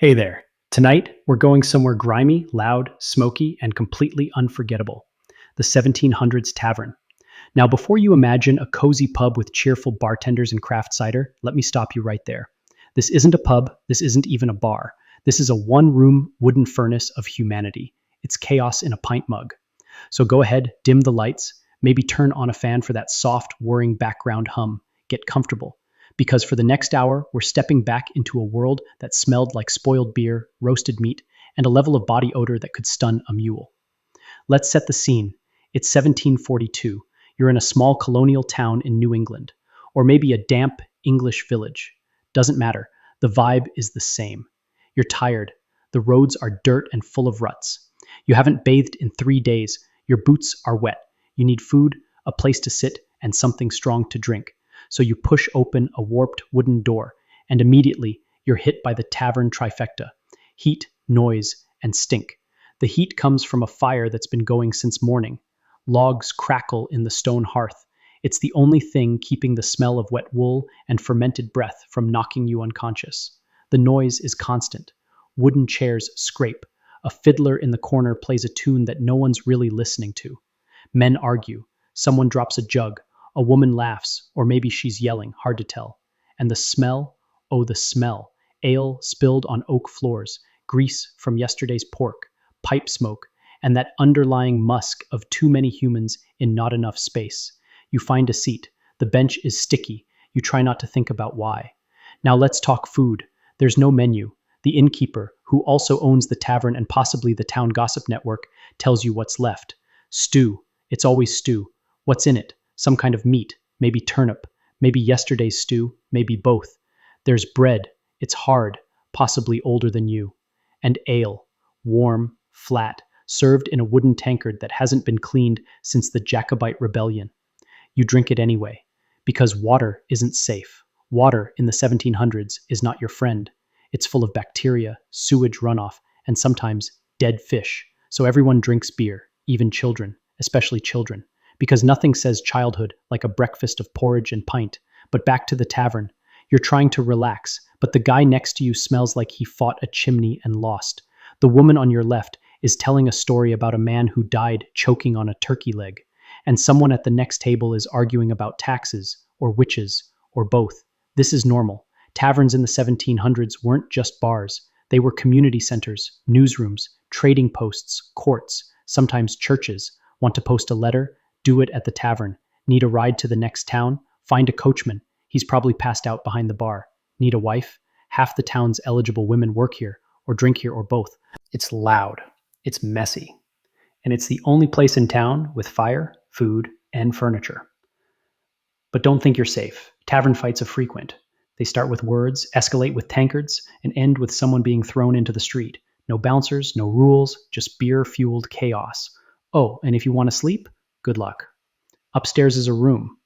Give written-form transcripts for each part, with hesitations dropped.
Hey there. Tonight, we're going somewhere grimy, loud, smoky, and completely unforgettable. The 1700s Tavern. Now, before you imagine a cozy pub with cheerful bartenders and craft cider, let me stop you right there. This isn't a pub, this isn't even a bar. This is a one-room wooden furnace of humanity. It's chaos in a pint mug. So go ahead, dim the lights, maybe turn on a fan for that soft, whirring background hum. Get comfortable. Because for the next hour, we're stepping back into a world that smelled like spoiled beer, roasted meat, and a level of body odor that could stun a mule. Let's set the scene. It's 1742. You're in a small colonial town in New England, or maybe a damp English village. Doesn't matter. The vibe is the same. You're tired. The roads are dirt and full of ruts. You haven't bathed in 3 days. Your boots are wet. You need food, a place to sit, and something strong to drink. So you push open a warped wooden door, and immediately you're hit by the tavern trifecta: heat, noise, and stink. The heat comes from a fire that's been going since morning. Logs crackle in the stone hearth. It's the only thing keeping the smell of wet wool and fermented breath from knocking you unconscious. The noise is constant. Wooden chairs scrape. A fiddler in the corner plays a tune that no one's really listening to. Men argue. Someone drops a jug. A woman laughs, or maybe she's yelling, hard to tell. And the smell, oh the smell. Ale spilled on oak floors, grease from yesterday's pork, pipe smoke, and that underlying musk of too many humans in not enough space. You find a seat. The bench is sticky. You try not to think about why. Now let's talk food. There's no menu. The innkeeper, who also owns the tavern and possibly the town gossip network, tells you what's left. Stew. It's always stew. What's in it? Some kind of meat, maybe turnip, maybe yesterday's stew, maybe both. There's bread. It's hard, possibly older than you. And ale, warm, flat, served in a wooden tankard that hasn't been cleaned since the Jacobite Rebellion. You drink it anyway, because water isn't safe. Water in the 1700s is not your friend. It's full of bacteria, sewage runoff, and sometimes dead fish. So everyone drinks beer, even children, especially children. Because nothing says childhood like a breakfast of porridge and pint. But back to the tavern. You're trying to relax, but the guy next to you smells like he fought a chimney and lost. The woman on your left is telling a story about a man who died choking on a turkey leg. And someone at the next table is arguing about taxes, or witches, or both. This is normal. Taverns in the 1700s weren't just bars. They were community centers, newsrooms, trading posts, courts, sometimes churches. Want to post a letter? Do it at the tavern. Need a ride to the next town? Find a coachman. He's probably passed out behind the bar. Need a wife? Half the town's eligible women work here, or drink here, or both. It's loud. It's messy. And it's the only place in town with fire, food, and furniture. But don't think you're safe. Tavern fights are frequent. They start with words, escalate with tankards, and end with someone being thrown into the street. No bouncers, no rules, just beer-fueled chaos. Oh, and if you want to sleep, good luck. Upstairs is a room.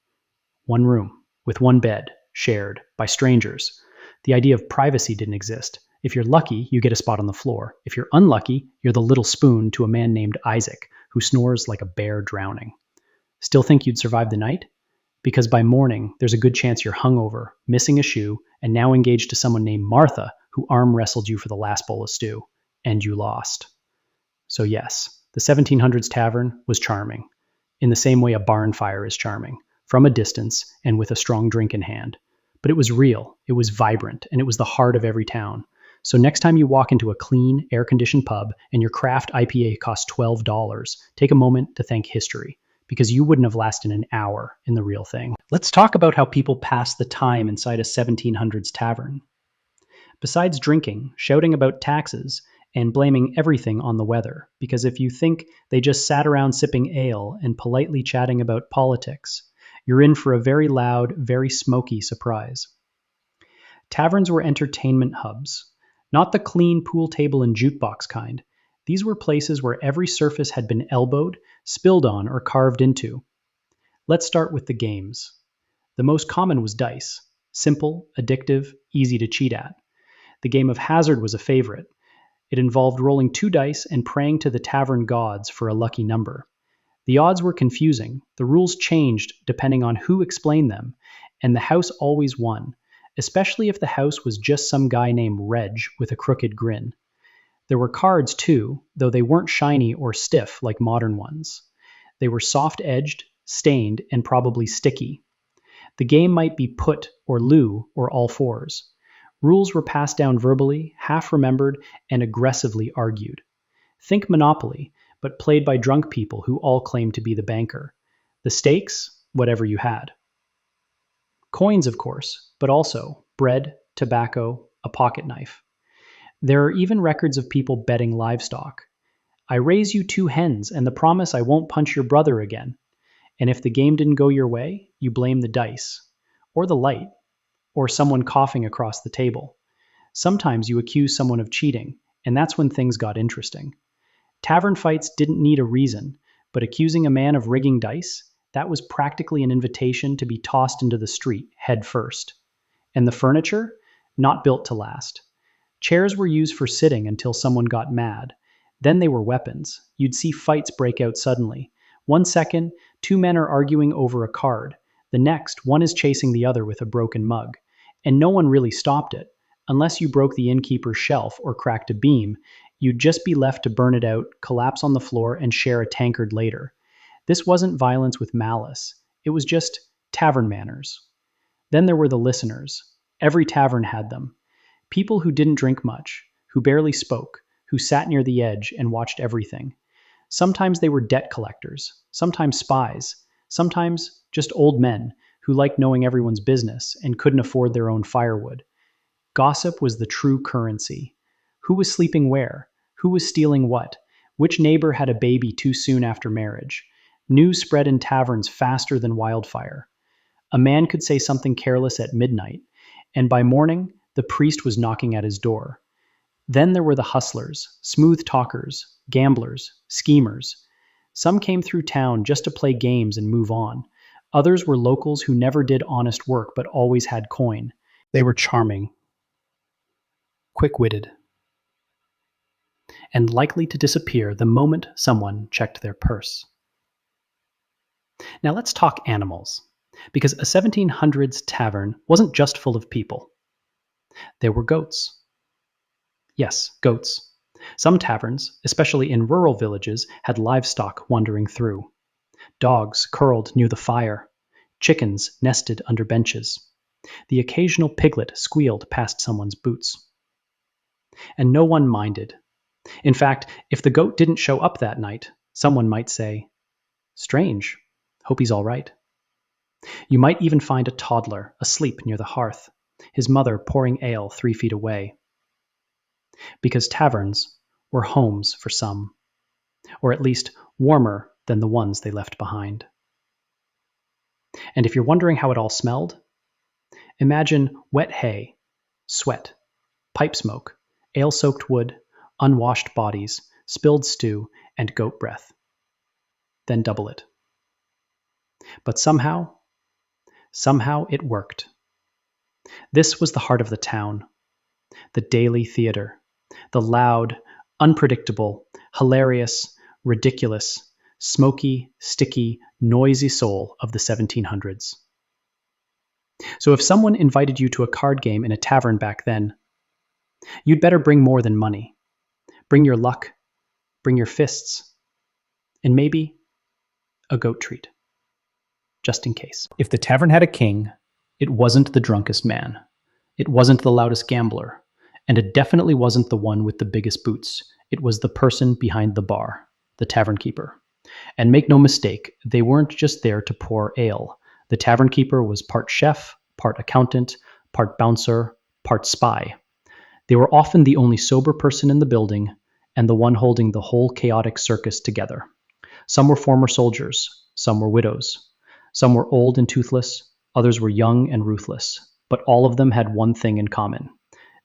One room, with one bed, shared by strangers. The idea of privacy didn't exist. If you're lucky, you get a spot on the floor. If you're unlucky, you're the little spoon to a man named Isaac, who snores like a bear drowning. Still think you'd survive the night? Because by morning, there's a good chance you're hungover, missing a shoe, and now engaged to someone named Martha, who arm wrestled you for the last bowl of stew. And you lost. So yes, the 1700s tavern was charming. In the same way a barn fire is charming, from a distance and with a strong drink in hand. But it was real, it was vibrant, and it was the heart of every town. So next time you walk into a clean, air-conditioned pub and your craft IPA costs $12, take a moment to thank history, because you wouldn't have lasted an hour in the real thing. Let's talk about how people pass the time inside a 1700s tavern. Besides drinking, shouting about taxes, and blaming everything on the weather, because if you think they just sat around sipping ale and politely chatting about politics, you're in for a very loud, very smoky surprise. Taverns were entertainment hubs, not the clean pool table and jukebox kind. These were places where every surface had been elbowed, spilled on, or carved into. Let's start with the games. The most common was dice. Simple, addictive, easy to cheat at. The game of hazard was a favorite. It involved rolling 2 dice and praying to the tavern gods for a lucky number. The odds were confusing. The rules changed depending on who explained them, and the house always won. especially if the house was just some guy named Reg with a crooked grin. There were cards too, though they weren't shiny or stiff like modern ones. They were soft-edged, stained, and probably sticky. The game might be put or loo or all fours. Rules were passed down verbally, half remembered, and aggressively argued. Think Monopoly, but played by drunk people who all claimed to be the banker. The stakes, whatever you had. Coins, of course, but also bread, tobacco, a pocket knife. There are even records of people betting livestock. I raise you 2 hens and the promise I won't punch your brother again. And if the game didn't go your way, you blame the dice, or the light, or someone coughing across the table. Sometimes you accuse someone of cheating, and that's when things got interesting. Tavern fights didn't need a reason, but accusing a man of rigging dice, that was practically an invitation to be tossed into the street, head first. And the furniture? Not built to last. Chairs were used for sitting until someone got mad. Then they were weapons. You'd see fights break out suddenly. 1 second, 2 men are arguing over a card. The next, one is chasing the other with a broken mug. And no one really stopped it. Unless you broke the innkeeper's shelf or cracked a beam, you'd just be left to burn it out, collapse on the floor, and share a tankard later. This wasn't violence with malice. It was just tavern manners. Then there were the listeners. Every tavern had them. People who didn't drink much, who barely spoke, who sat near the edge and watched everything. Sometimes they were debt collectors, sometimes spies, sometimes just old men who liked knowing everyone's business and couldn't afford their own firewood. Gossip was the true currency. Who was sleeping where? Who was stealing what? Which neighbor had a baby too soon after marriage? News spread in taverns faster than wildfire. A man could say something careless at midnight, and by morning, the priest was knocking at his door. Then there were the hustlers, smooth talkers, gamblers, schemers. Some came through town just to play games and move on. Others were locals who never did honest work but always had coin. They were charming, quick-witted, and likely to disappear the moment someone checked their purse. Now let's talk animals, because a 1700s tavern wasn't just full of people. There were goats. Yes, goats. Some taverns, especially in rural villages, had livestock wandering through. Dogs curled near the fire. Chickens nested under benches. The occasional piglet squealed past someone's boots. And no one minded. In fact, if the goat didn't show up that night, someone might say, "Strange. Hope he's all right." You might even find a toddler asleep near the hearth, his mother pouring ale 3 feet away. Because taverns were homes for some, or at least warmer than the ones they left behind. And if you're wondering how it all smelled, imagine wet hay, sweat, pipe smoke, ale-soaked wood, unwashed bodies, spilled stew, and goat breath. Then double it. But somehow it worked. This was the heart of the town, the daily theater, the loud, unpredictable, hilarious, ridiculous, smoky, sticky, noisy soul of the 1700s. So if someone invited you to a card game in a tavern back then, you'd better bring more than money. Bring your luck, bring your fists, and maybe a goat treat. Just in case. If the tavern had a king, it wasn't the drunkest man. It wasn't the loudest gambler. And it definitely wasn't the one with the biggest boots. It was the person behind the bar, the tavern keeper. And make no mistake, they weren't just there to pour ale. The tavern keeper was part chef, part accountant, part bouncer, part spy. They were often the only sober person in the building and the one holding the whole chaotic circus together. Some were former soldiers, some were widows. Some were old and toothless, others were young and ruthless, but all of them had one thing in common.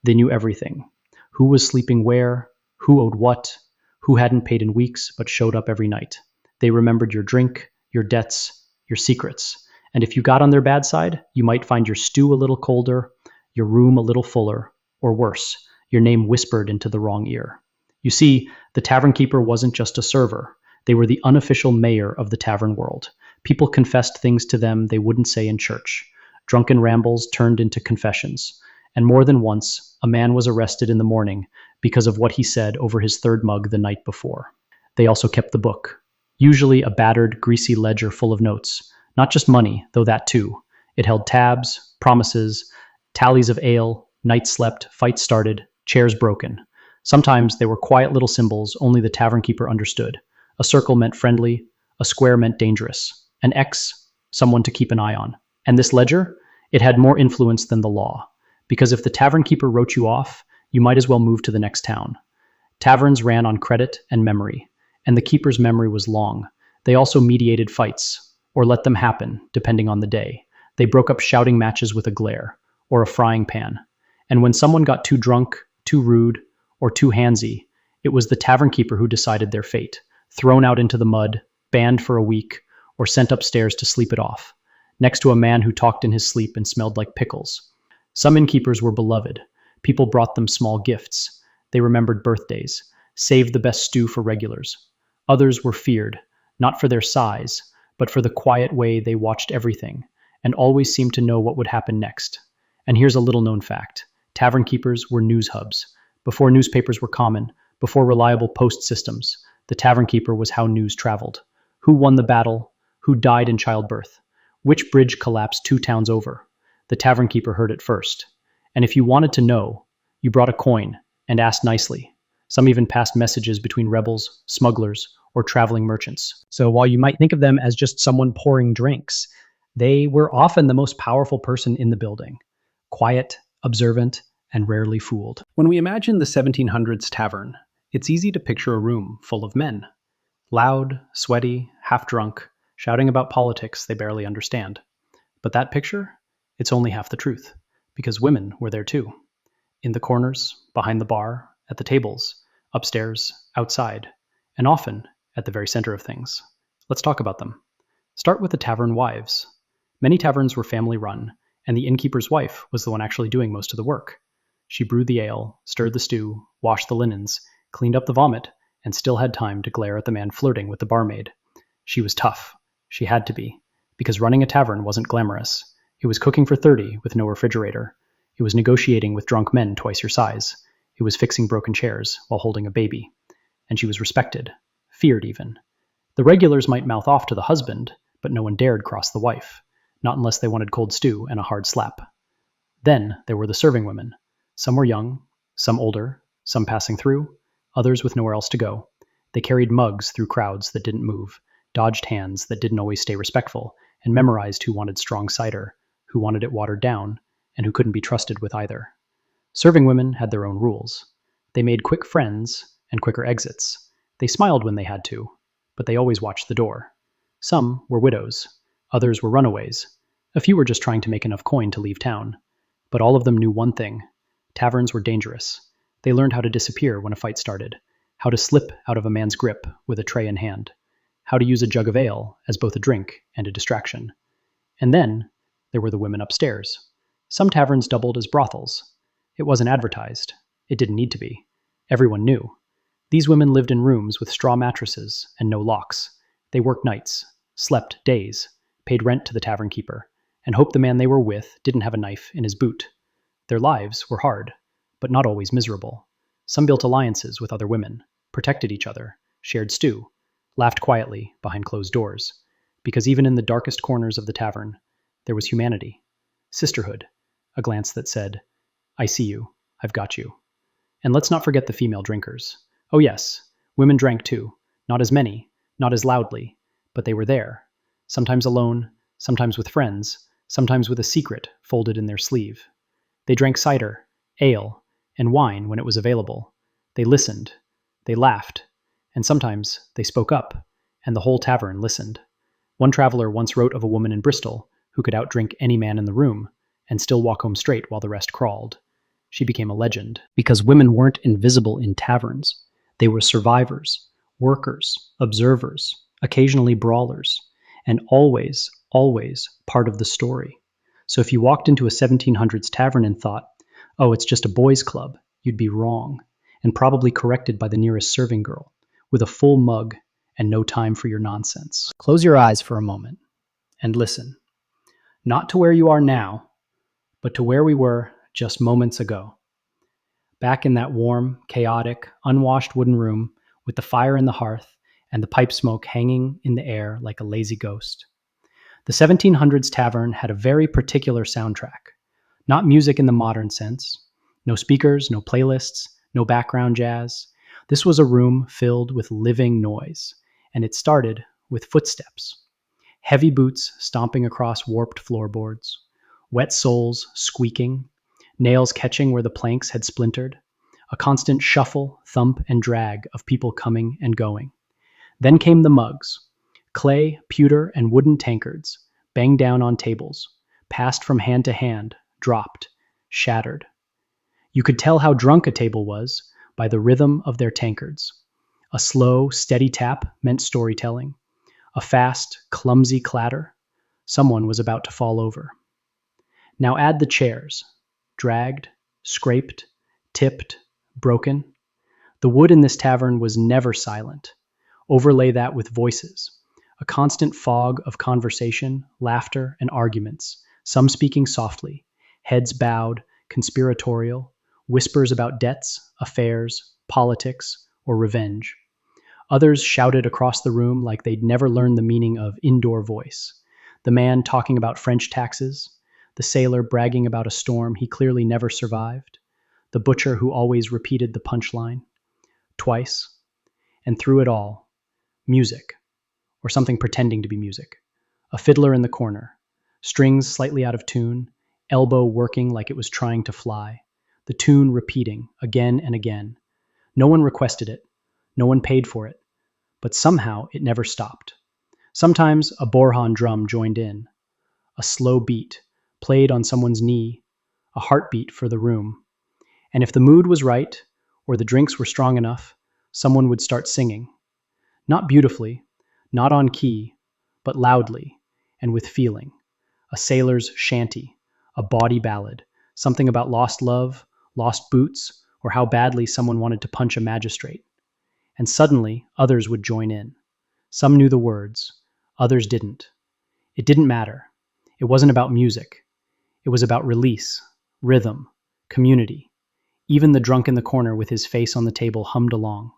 They knew everything. Who was sleeping where, who owed what, who hadn't paid in weeks but showed up every night. They remembered your drink, your debts, your secrets. And if you got on their bad side, you might find your stew a little colder, your room a little fuller, or worse, your name whispered into the wrong ear. You see, the tavern keeper wasn't just a server. They were the unofficial mayor of the tavern world. People confessed things to them they wouldn't say in church. Drunken rambles turned into confessions, and more than once, a man was arrested in the morning because of what he said over his third mug the night before. They also kept the book, usually a battered, greasy ledger full of notes. Not just money, though that too. It held tabs, promises, tallies of ale, nights slept, fights started, chairs broken. Sometimes they were quiet little symbols only the tavern keeper understood. A circle meant friendly, a square meant dangerous, an X, someone to keep an eye on. And this ledger? It had more influence than the law, because if the tavern keeper wrote you off, you might as well move to the next town. Taverns ran on credit and memory, and the keeper's memory was long. They also mediated fights, or let them happen, depending on the day. They broke up shouting matches with a glare, or a frying pan. And when someone got too drunk, too rude, or too handsy, it was the tavern keeper who decided their fate, thrown out into the mud, banned for a week, or sent upstairs to sleep it off, next to a man who talked in his sleep and smelled like pickles. Some innkeepers were beloved. People brought them small gifts. They remembered birthdays, saved the best stew for regulars. Others were feared, not for their size, but for the quiet way they watched everything, and always seemed to know what would happen next. And here's a little-known fact. Tavern keepers were news hubs. Before newspapers were common, before reliable post systems, the tavern keeper was how news traveled. Who won the battle? Who died in childbirth? Which bridge collapsed 2 towns over? The tavern keeper heard it first. And if you wanted to know, you brought a coin and asked nicely. Some even passed messages between rebels, smugglers, or traveling merchants. So while you might think of them as just someone pouring drinks, they were often the most powerful person in the building. Quiet, observant, and rarely fooled. When we imagine the 1700s tavern, it's easy to picture a room full of men. Loud, sweaty, half-drunk, shouting about politics they barely understand. But that picture? It's only half the truth, because women were there too. In the corners, behind the bar, at the tables, upstairs, outside, and often at the very center of things. Let's talk about them. Start with the tavern wives. Many taverns were family-run, and the innkeeper's wife was the one actually doing most of the work. She brewed the ale, stirred the stew, washed the linens, cleaned up the vomit, and still had time to glare at the man flirting with the barmaid. She was tough. She had to be, because running a tavern wasn't glamorous. It was cooking for 30 with no refrigerator. It was negotiating with drunk men twice your size. It was fixing broken chairs while holding a baby. And she was respected, feared even. The regulars might mouth off to the husband, but no one dared cross the wife, not unless they wanted cold stew and a hard slap. Then there were the serving women. Some were young, some older, some passing through, others with nowhere else to go. They carried mugs through crowds that didn't move, dodged hands that didn't always stay respectful, and memorized who wanted strong cider, who wanted it watered down, and who couldn't be trusted with either. Serving women had their own rules. They made quick friends and quicker exits. They smiled when they had to, but they always watched the door. Some were widows, others were runaways. A few were just trying to make enough coin to leave town. But all of them knew one thing. Taverns were dangerous. They learned how to disappear when a fight started, how to slip out of a man's grip with a tray in hand, how to use a jug of ale as both a drink and a distraction. And then there were the women upstairs. Some taverns doubled as brothels. It wasn't advertised. It didn't need to be. Everyone knew. These women lived in rooms with straw mattresses and no locks. They worked nights, slept days, paid rent to the tavern keeper, and hoped the man they were with didn't have a knife in his boot. Their lives were hard, but not always miserable. Some built alliances with other women, protected each other, shared stew, laughed quietly behind closed doors, because even in the darkest corners of the tavern, there was humanity, sisterhood, a glance that said, "I see you, I've got you." And let's not forget the female drinkers. Oh yes, women drank too, not as many, not as loudly, but they were there, sometimes alone, sometimes with friends, sometimes with a secret folded in their sleeve. They drank cider, ale, and wine when it was available. They listened, they laughed, and sometimes they spoke up, and the whole tavern listened. One traveler once wrote of a woman in Bristol who could outdrink any man in the room and still walk home straight while the rest crawled. She became a legend. Because women weren't invisible in taverns. They were survivors, workers, observers, occasionally brawlers, and always, always part of the story. So if you walked into a 1700s tavern and thought, oh, it's just a boys' club, you'd be wrong, and probably corrected by the nearest serving girl, with a full mug and no time for your nonsense. Close your eyes for a moment and listen. Not to where you are now, but to where we were just moments ago. Back in that warm, chaotic, unwashed wooden room with the fire in the hearth and the pipe smoke hanging in the air like a lazy ghost. The 1700s tavern had a very particular soundtrack. Not music in the modern sense. No speakers, no playlists, no background jazz. This was a room filled with living noise, and it started with footsteps. Heavy boots stomping across warped floorboards, wet soles squeaking, nails catching where the planks had splintered, a constant shuffle, thump, and drag of people coming and going. Then came the mugs, clay, pewter, and wooden tankards, banged down on tables, passed from hand to hand, dropped, shattered. You could tell how drunk a table was by the rhythm of their tankards. A slow, steady tap meant storytelling. A fast, clumsy clatter, someone was about to fall over. Now add the chairs, dragged, scraped, tipped, broken. The wood in this tavern was never silent. Overlay that with voices, a constant fog of conversation, laughter, and arguments, some speaking softly, heads bowed, conspiratorial, whispers about debts, affairs, politics, or revenge. Others shouted across the room like they'd never learned the meaning of indoor voice. The man talking about French taxes, the sailor bragging about a storm he clearly never survived, the butcher who always repeated the punchline twice, and through it all, music, or something pretending to be music. A fiddler in the corner, strings slightly out of tune, elbow working like it was trying to fly, the tune repeating again and again. No one requested it, no one paid for it, but somehow it never stopped. Sometimes a Borhan drum joined in, a slow beat, played on someone's knee, a heartbeat for the room. And if the mood was right, or the drinks were strong enough, someone would start singing. Not beautifully, not on key, but loudly and with feeling. A sailor's shanty, a bawdy ballad, something about lost love, lost boots, or how badly someone wanted to punch a magistrate. And suddenly, others would join in. Some knew the words, others didn't. It didn't matter. It wasn't about music. It was about release, rhythm, community. Even the drunk in the corner with his face on the table hummed along.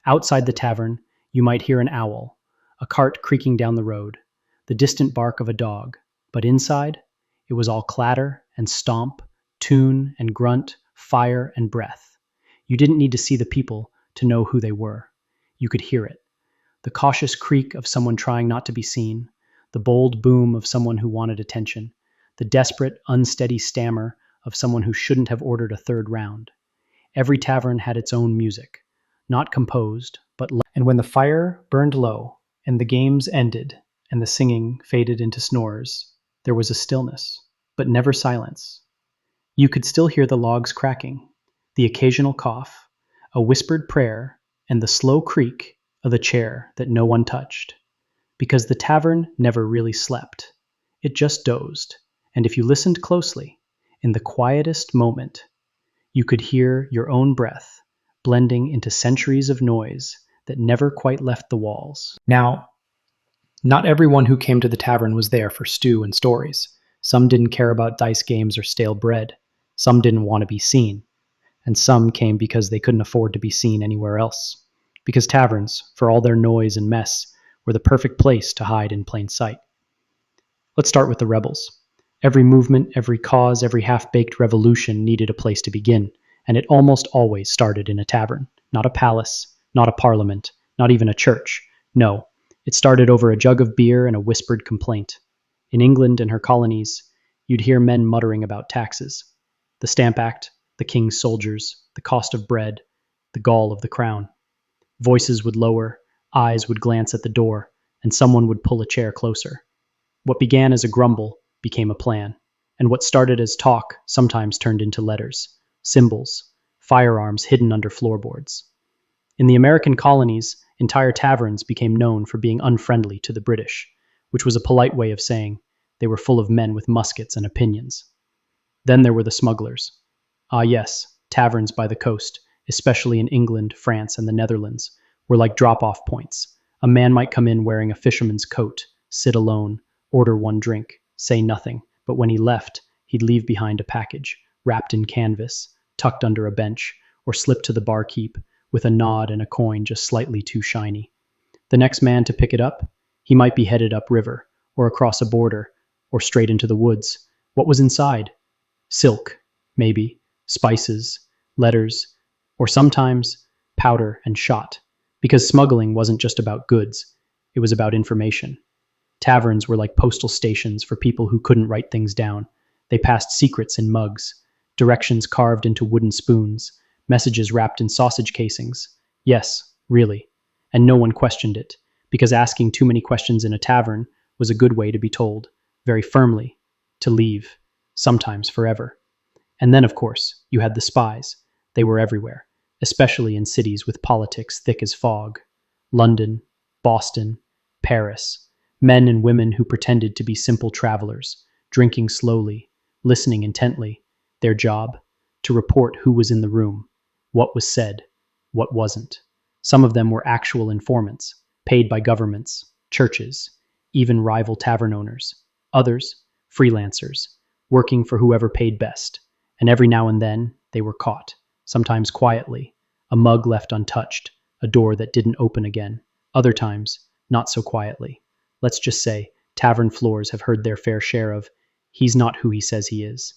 Outside the tavern, you might hear an owl, a cart creaking down the road, the distant bark of a dog. But inside, it was all clatter and stomp, tune and grunt, fire and breath. You didn't need to see the people to know who they were. You could hear it. The cautious creak of someone trying not to be seen, the bold boom of someone who wanted attention, the desperate, unsteady stammer of someone who shouldn't have ordered a third round. Every tavern had its own music, not composed, but and when the fire burned low, and the games ended, and the singing faded into snores, there was a stillness, but never silence. You could still hear the logs cracking, the occasional cough, a whispered prayer, and the slow creak of the chair that no one touched. Because the tavern never really slept. It just dozed, and if you listened closely, in the quietest moment, you could hear your own breath blending into centuries of noise that never quite left the walls. Now, not everyone who came to the tavern was there for stew and stories. Some didn't care about dice games or stale bread. Some didn't want to be seen. And some came because they couldn't afford to be seen anywhere else. Because taverns, for all their noise and mess, were the perfect place to hide in plain sight. Let's start with the rebels. Every movement, every cause, every half-baked revolution needed a place to begin, and it almost always started in a tavern. Not a palace, not a parliament, not even a church. No, it started over a jug of beer and a whispered complaint. In England and her colonies, you'd hear men muttering about taxes. The Stamp Act, the king's soldiers, the cost of bread, the gall of the crown. Voices would lower, eyes would glance at the door, and someone would pull a chair closer. What began as a grumble became a plan, and what started as talk sometimes turned into letters, symbols, firearms hidden under floorboards. In the American colonies, entire taverns became known for being unfriendly to the British, which was a polite way of saying they were full of men with muskets and opinions. Then there were the smugglers. Ah yes, taverns by the coast, especially in England, France, and the Netherlands, were like drop-off points. A man might come in wearing a fisherman's coat, sit alone, order one drink, say nothing, but when he left, he'd leave behind a package, wrapped in canvas, tucked under a bench, or slipped to the barkeep with a nod and a coin just slightly too shiny. The next man to pick it up, he might be headed upriver, or across a border, or straight into the woods. What was inside? Silk, maybe, spices, letters, or sometimes powder and shot, because smuggling wasn't just about goods, it was about information. Taverns were like postal stations for people who couldn't write things down. They passed secrets in mugs, directions carved into wooden spoons, messages wrapped in sausage casings. Yes, really. And no one questioned it, because asking too many questions in a tavern was a good way to be told, very firmly, to leave, sometimes forever. And then, of course, you had the spies. They were everywhere, especially in cities with politics thick as fog. London, Boston, Paris. Men and women who pretended to be simple travelers, drinking slowly, listening intently. Their job? To report who was in the room, what was said, what wasn't. Some of them were actual informants, paid by governments, churches, even rival tavern owners. Others, freelancers, working for whoever paid best. And every now and then, they were caught, sometimes quietly, a mug left untouched, a door that didn't open again. Other times, not so quietly. Let's just say, tavern floors have heard their fair share of, he's not who he says he is.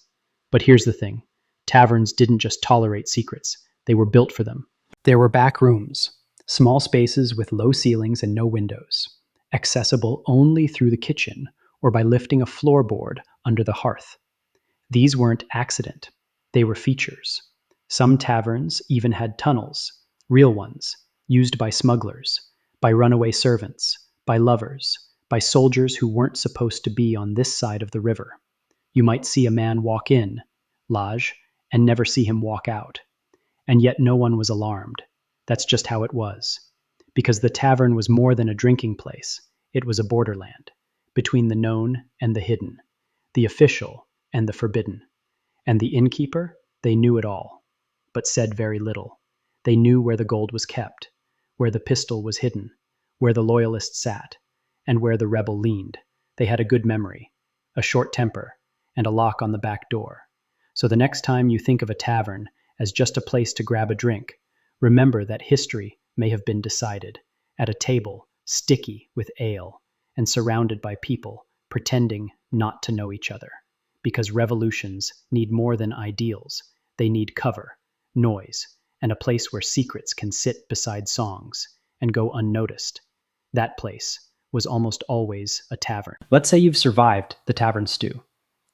But here's the thing. Taverns didn't just tolerate secrets. They were built for them. There were back rooms, small spaces with low ceilings and no windows, accessible only through the kitchen or by lifting a floorboard under the hearth. These weren't accident. They were features. Some taverns even had tunnels, real ones, used by smugglers, by runaway servants, by lovers, by soldiers who weren't supposed to be on this side of the river. You might see a man walk in, lodge, and never see him walk out. And yet no one was alarmed. That's just how it was. Because the tavern was more than a drinking place. It was a borderland, between the known and the hidden, the official and the forbidden. And the innkeeper, they knew it all, but said very little. They knew where the gold was kept, where the pistol was hidden, where the loyalist sat, and where the rebel leaned. They had a good memory, a short temper, and a lock on the back door. So the next time you think of a tavern as just a place to grab a drink, remember that history may have been decided at a table sticky with ale and surrounded by people pretending not to know each other. Because revolutions need more than ideals. They need cover, noise, and a place where secrets can sit beside songs and go unnoticed. That place was almost always a tavern. Let's say you've survived the tavern stew,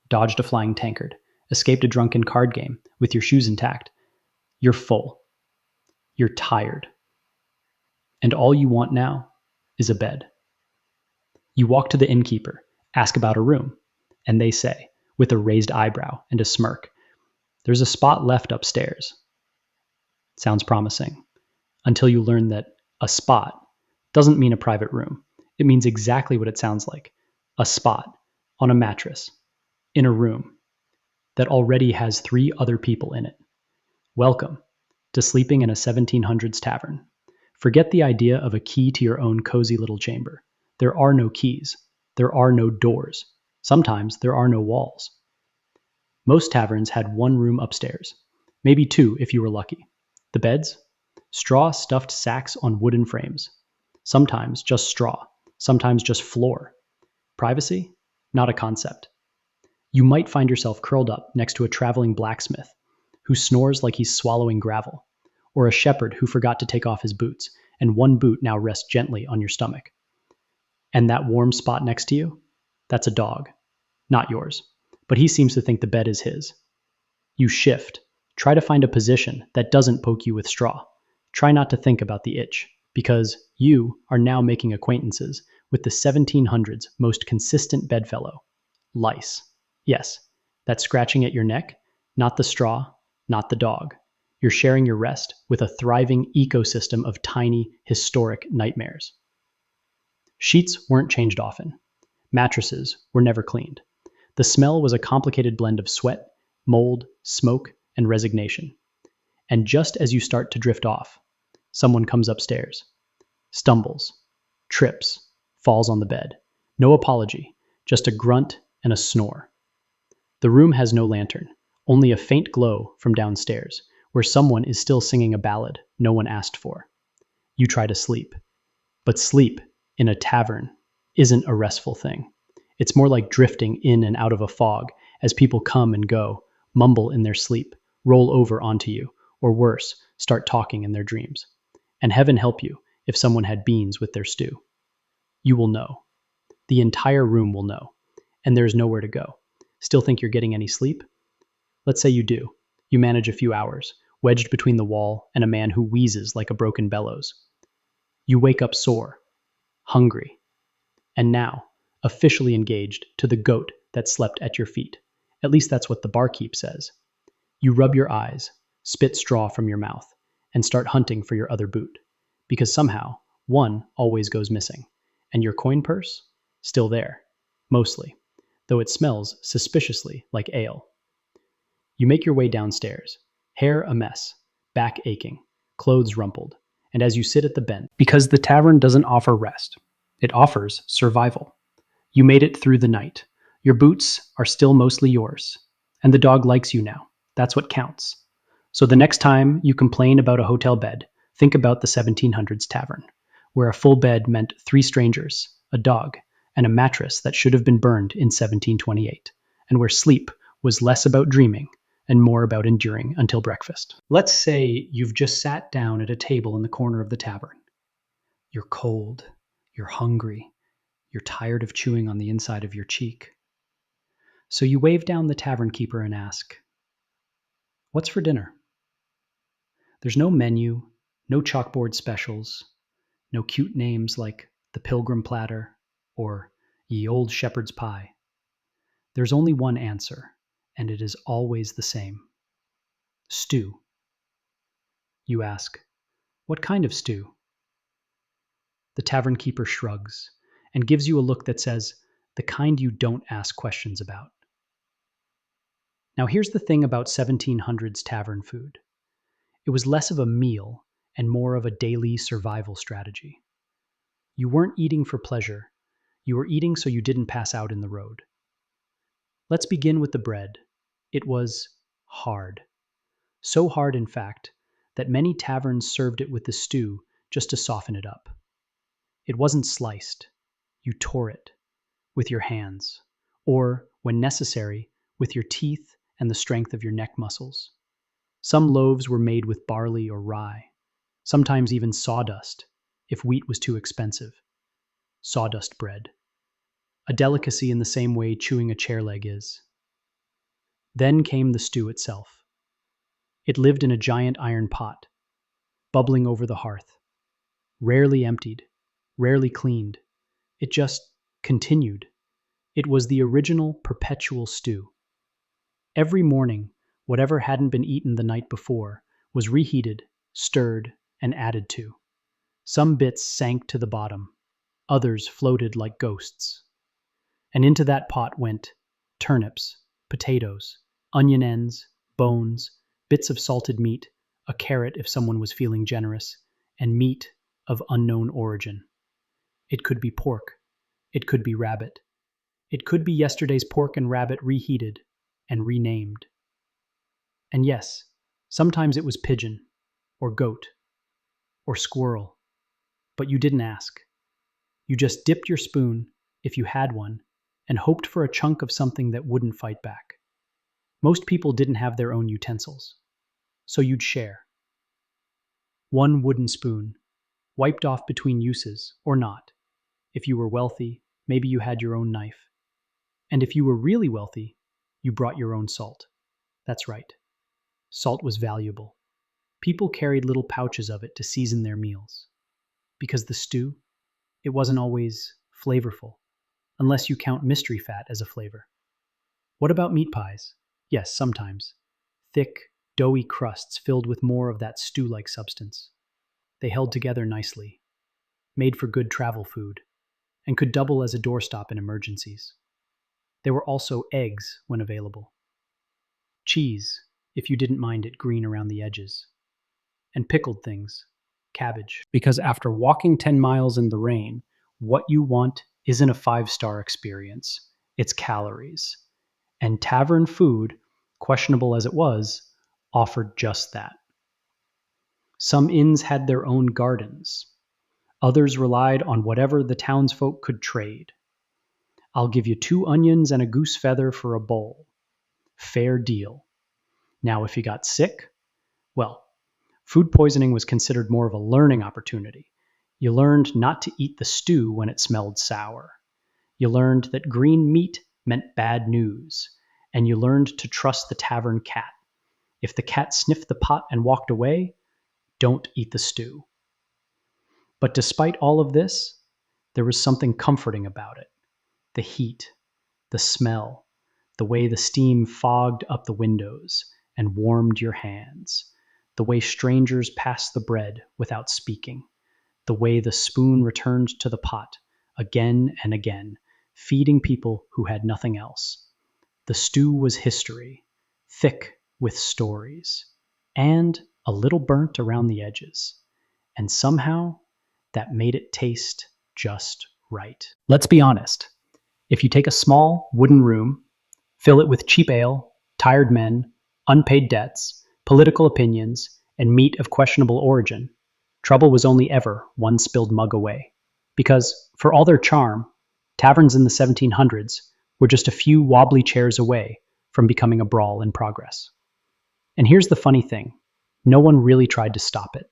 dodged a flying tankard, escaped a drunken card game with your shoes intact. You're full. You're tired. And all you want now is a bed. You walk to the innkeeper, ask about a room, and they say, with a raised eyebrow and a smirk, "There's a spot left upstairs." Sounds promising, until you learn that a spot doesn't mean a private room. It means exactly what it sounds like, a spot on a mattress in a room that already has 3 other people in it. Welcome to sleeping in a 1700s tavern. Forget the idea of a key to your own cozy little chamber. There are no keys. There are no doors. Sometimes there are no walls. Most taverns had 1 room upstairs, maybe 2 if you were lucky. The beds? Straw stuffed sacks on wooden frames. Sometimes just straw, sometimes just floor. Privacy? Not a concept. You might find yourself curled up next to a traveling blacksmith who snores like he's swallowing gravel, or a shepherd who forgot to take off his boots, and one boot now rests gently on your stomach. And that warm spot next to you? That's a dog. Not yours, but he seems to think the bed is his. You shift. Try to find a position that doesn't poke you with straw. Try not to think about the itch, because you are now making acquaintances with the 1700s most consistent bedfellow, lice. Yes, that's scratching at your neck, not the straw, not the dog. You're sharing your rest with a thriving ecosystem of tiny, historic nightmares. Sheets weren't changed often. Mattresses were never cleaned. The smell was a complicated blend of sweat, mold, smoke, and resignation. And just as you start to drift off, someone comes upstairs, stumbles, trips, falls on the bed. No apology, just a grunt and a snore. The room has no lantern, only a faint glow from downstairs, where someone is still singing a ballad no one asked for. You try to sleep. But sleep, in a tavern, isn't a restful thing. It's more like drifting in and out of a fog as people come and go, mumble in their sleep, roll over onto you, or worse, start talking in their dreams. And heaven help you if someone had beans with their stew. You will know. The entire room will know. And there's nowhere to go. Still think you're getting any sleep? Let's say you do. You manage a few hours, wedged between the wall and a man who wheezes like a broken bellows. You wake up sore, hungry, and now officially engaged to the goat that slept at your feet. At least that's what the barkeep says. You rub your eyes, spit straw from your mouth, and start hunting for your other boot. Because somehow, one always goes missing. And your coin purse? Still there. Mostly. Though it smells suspiciously like ale. You make your way downstairs. Hair a mess. Back aching. Clothes rumpled. And as you sit at the bench, because the tavern doesn't offer rest, it offers survival. You made it through the night. Your boots are still mostly yours. And the dog likes you now. That's what counts. So the next time you complain about a hotel bed, think about the 1700s tavern, where a full bed meant 3 strangers, a dog, and a mattress that should have been burned in 1728, and where sleep was less about dreaming and more about enduring until breakfast. Let's say you've just sat down at a table in the corner of the tavern. You're cold, you're hungry, you're tired of chewing on the inside of your cheek. So you wave down the tavern keeper and ask, "What's for dinner?" There's no menu, no chalkboard specials, no cute names like the Pilgrim Platter or Ye Old Shepherd's Pie. There's only one answer, and it is always the same. Stew. You ask, "What kind of stew?" The tavern keeper shrugs and gives you a look that says, the kind you don't ask questions about. Now here's the thing about 1700s tavern food. It was less of a meal and more of a daily survival strategy. You weren't eating for pleasure, you were eating so you didn't pass out in the road. Let's begin with the bread. It was hard. So hard, in fact, that many taverns served it with the stew just to soften it up. It wasn't sliced. You tore it with your hands, or, when necessary, with your teeth and the strength of your neck muscles. Some loaves were made with barley or rye, sometimes even sawdust, if wheat was too expensive. Sawdust bread. A delicacy in the same way chewing a chair leg is. Then came the stew itself. It lived in a giant iron pot, bubbling over the hearth, rarely emptied, rarely cleaned. It just continued. It was the original perpetual stew. Every morning, whatever hadn't been eaten the night before was reheated, stirred, and added to. Some bits sank to the bottom, others floated like ghosts. And into that pot went turnips, potatoes, onion ends, bones, bits of salted meat, a carrot if someone was feeling generous, and meat of unknown origin. It could be pork. It could be rabbit. It could be yesterday's pork and rabbit reheated and renamed. And yes, sometimes it was pigeon, or goat, or squirrel. But you didn't ask. You just dipped your spoon, if you had one, and hoped for a chunk of something that wouldn't fight back. Most people didn't have their own utensils, so you'd share. One wooden spoon, wiped off between uses, or not. If you were wealthy, maybe you had your own knife. And if you were really wealthy, you brought your own salt. That's right. Salt was valuable. People carried little pouches of it to season their meals. Because the stew, it wasn't always flavorful, unless you count mystery fat as a flavor. What about meat pies? Yes, sometimes. Thick, doughy crusts filled with more of that stew-like substance. They held together nicely, made for good travel food, and could double as a doorstop in emergencies. There were also eggs when available. Cheese, if you didn't mind it green around the edges. And pickled things, cabbage. Because after walking 10 miles in the rain, what you want isn't a 5-star experience. its calories. And tavern food, questionable as it was, offered just that. Some inns had their own gardens. Others relied on whatever the townsfolk could trade. I'll give you 2 onions and a goose feather for a bowl. Fair deal. Now, if you got sick, well, food poisoning was considered more of a learning opportunity. You learned not to eat the stew when it smelled sour. You learned that green meat meant bad news. And you learned to trust the tavern cat. If the cat sniffed the pot and walked away, don't eat the stew. But despite all of this, there was something comforting about it. The heat, the smell, the way the steam fogged up the windows and warmed your hands, the way strangers passed the bread without speaking, the way the spoon returned to the pot again and again, feeding people who had nothing else. The stew was history, thick with stories, and a little burnt around the edges. And somehow, that made it taste just right. Let's be honest. If you take a small wooden room, fill it with cheap ale, tired men, unpaid debts, political opinions, and meat of questionable origin, trouble was only ever one spilled mug away. Because, for all their charm, taverns in the 1700s were just a few wobbly chairs away from becoming a brawl in progress. And here's the funny thing. No one really tried to stop it.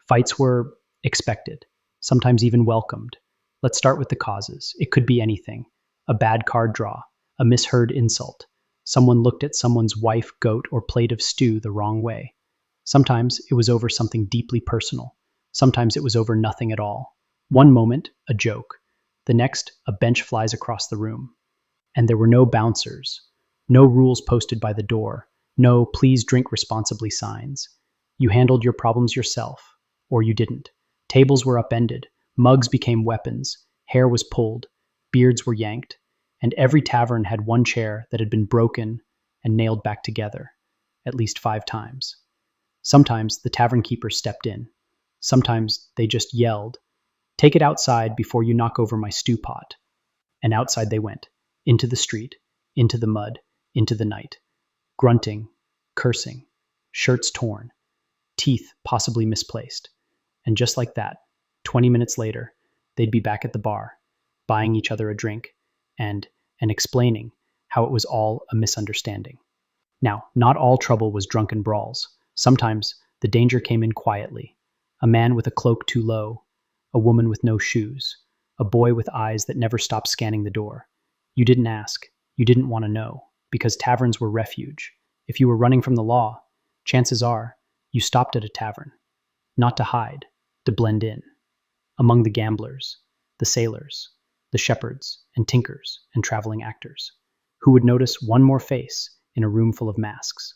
Fights were expected, sometimes even welcomed. Let's start with the causes. It could be anything. A bad card draw, a misheard insult. Someone looked at someone's wife, goat, or plate of stew the wrong way. Sometimes it was over something deeply personal. Sometimes it was over nothing at all. One moment, a joke. The next, a bench flies across the room. And there were no bouncers, no rules posted by the door, no please drink responsibly signs. You handled your problems yourself, or you didn't. Tables were upended, mugs became weapons, hair was pulled, beards were yanked, and every tavern had one chair that had been broken and nailed back together, at least 5 times. Sometimes the tavern keeper stepped in. Sometimes they just yelled, "Take it outside before you knock over my stew pot." And outside they went, into the street, into the mud, into the night, grunting, cursing, shirts torn, teeth possibly misplaced. And just like that, 20 minutes later, they'd be back at the bar, buying each other a drink, and explaining how it was all a misunderstanding. Now, not all trouble was drunken brawls. Sometimes the danger came in quietly. A man with a cloak too low, a woman with no shoes, a boy with eyes that never stopped scanning the door. You didn't ask. You didn't want to know, because taverns were refuge. If you were running from the law, chances are you stopped at a tavern, not to hide, to blend in, among the gamblers, the sailors, the shepherds and tinkers and traveling actors, who would notice one more face in a room full of masks.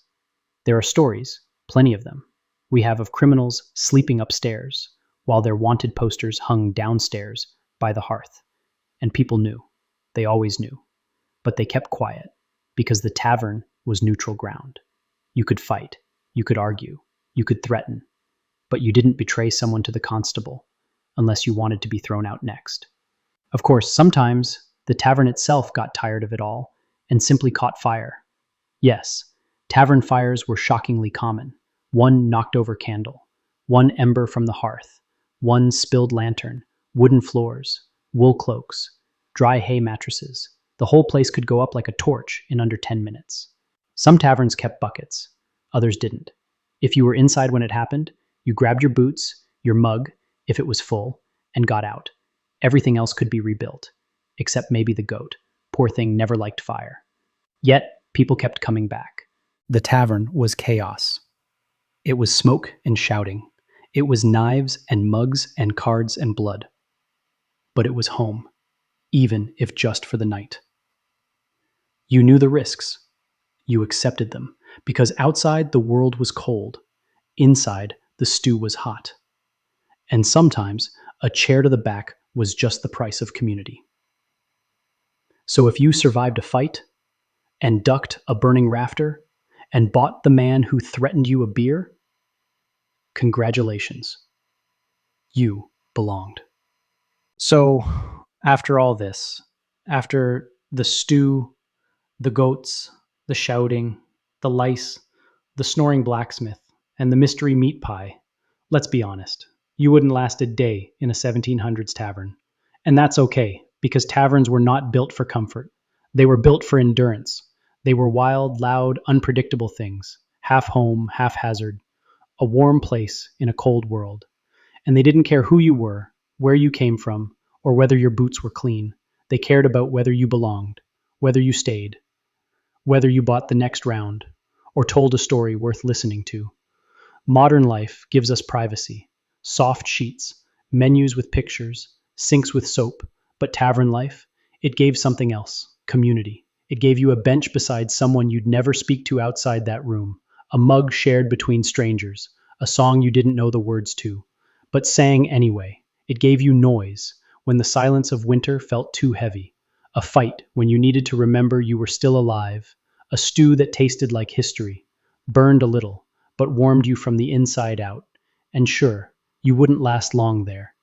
There are stories, plenty of them, we have of criminals sleeping upstairs, while their wanted posters hung downstairs by the hearth. And people knew. They always knew. But they kept quiet, because the tavern was neutral ground. You could fight, you could argue, you could threaten, but you didn't betray someone to the constable, unless you wanted to be thrown out next. Of course, sometimes the tavern itself got tired of it all and simply caught fire. Yes, tavern fires were shockingly common. One knocked over candle, one ember from the hearth, one spilled lantern, wooden floors, wool cloaks, dry hay mattresses. The whole place could go up like a torch in under 10 minutes. Some taverns kept buckets, others didn't. If you were inside when it happened, you grabbed your boots, your mug, if it was full, and got out. Everything else could be rebuilt, except maybe the goat. Poor thing never liked fire. Yet, people kept coming back. The tavern was chaos. It was smoke and shouting. It was knives and mugs and cards and blood. But it was home, even if just for the night. You knew the risks. You accepted them, because outside the world was cold. Inside, the stew was hot. And sometimes, a chair to the back was just the price of community. So if you survived a fight, and ducked a burning rafter, and bought the man who threatened you a beer, congratulations. You belonged. So, after all this, after The stew, the goats, the shouting, the lice, the snoring blacksmith, and the mystery meat pie. Let's be honest, you wouldn't last a day in a 1700s tavern. And that's okay, because taverns were not built for comfort. They were built for endurance. They were wild, loud, unpredictable things, half home, half hazard, a warm place in a cold world. And they didn't care who you were, where you came from, or whether your boots were clean. They cared about whether you belonged, whether you stayed, whether you bought the next round, or told a story worth listening to. Modern life gives us privacy, soft sheets, menus with pictures, sinks with soap, but tavern life, it gave something else, community. It gave you a bench beside someone you'd never speak to outside that room, a mug shared between strangers, a song you didn't know the words to, but sang anyway. It gave you noise when the silence of winter felt too heavy, a fight when you needed to remember you were still alive, a stew that tasted like history, burned a little, but warmed you from the inside out. And sure, you wouldn't last long there.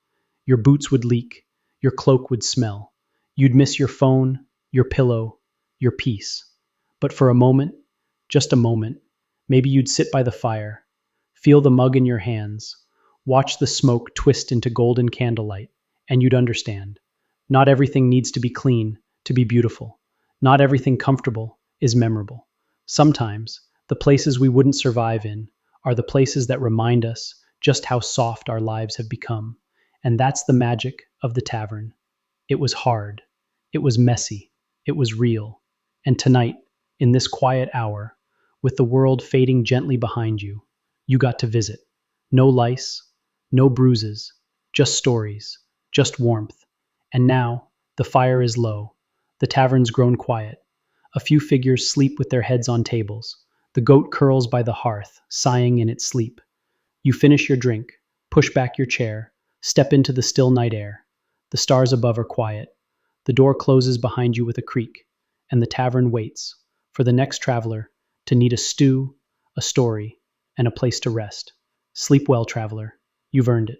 Your boots would leak, your cloak would smell. You'd miss your phone, your pillow, your peace. But for a moment, just a moment, maybe you'd sit by the fire, feel the mug in your hands, watch the smoke twist into golden candlelight, and you'd understand. Not everything needs to be clean to be beautiful. Not everything comfortable is memorable. Sometimes, the places we wouldn't survive in are the places that remind us just how soft our lives have become. And that's the magic of the tavern. It was hard. It was messy. It was real. And tonight, in this quiet hour, with the world fading gently behind you, you got to visit. No lice, no bruises, just stories, just warmth. And now, the fire is low. The tavern's grown quiet. A few figures sleep with their heads on tables. The goat curls by the hearth, sighing in its sleep. You finish your drink, push back your chair, step into the still night air. The stars above are quiet. The door closes behind you with a creak, and the tavern waits for the next traveler to need a stew, a story, and a place to rest. Sleep well, traveler. You've earned it.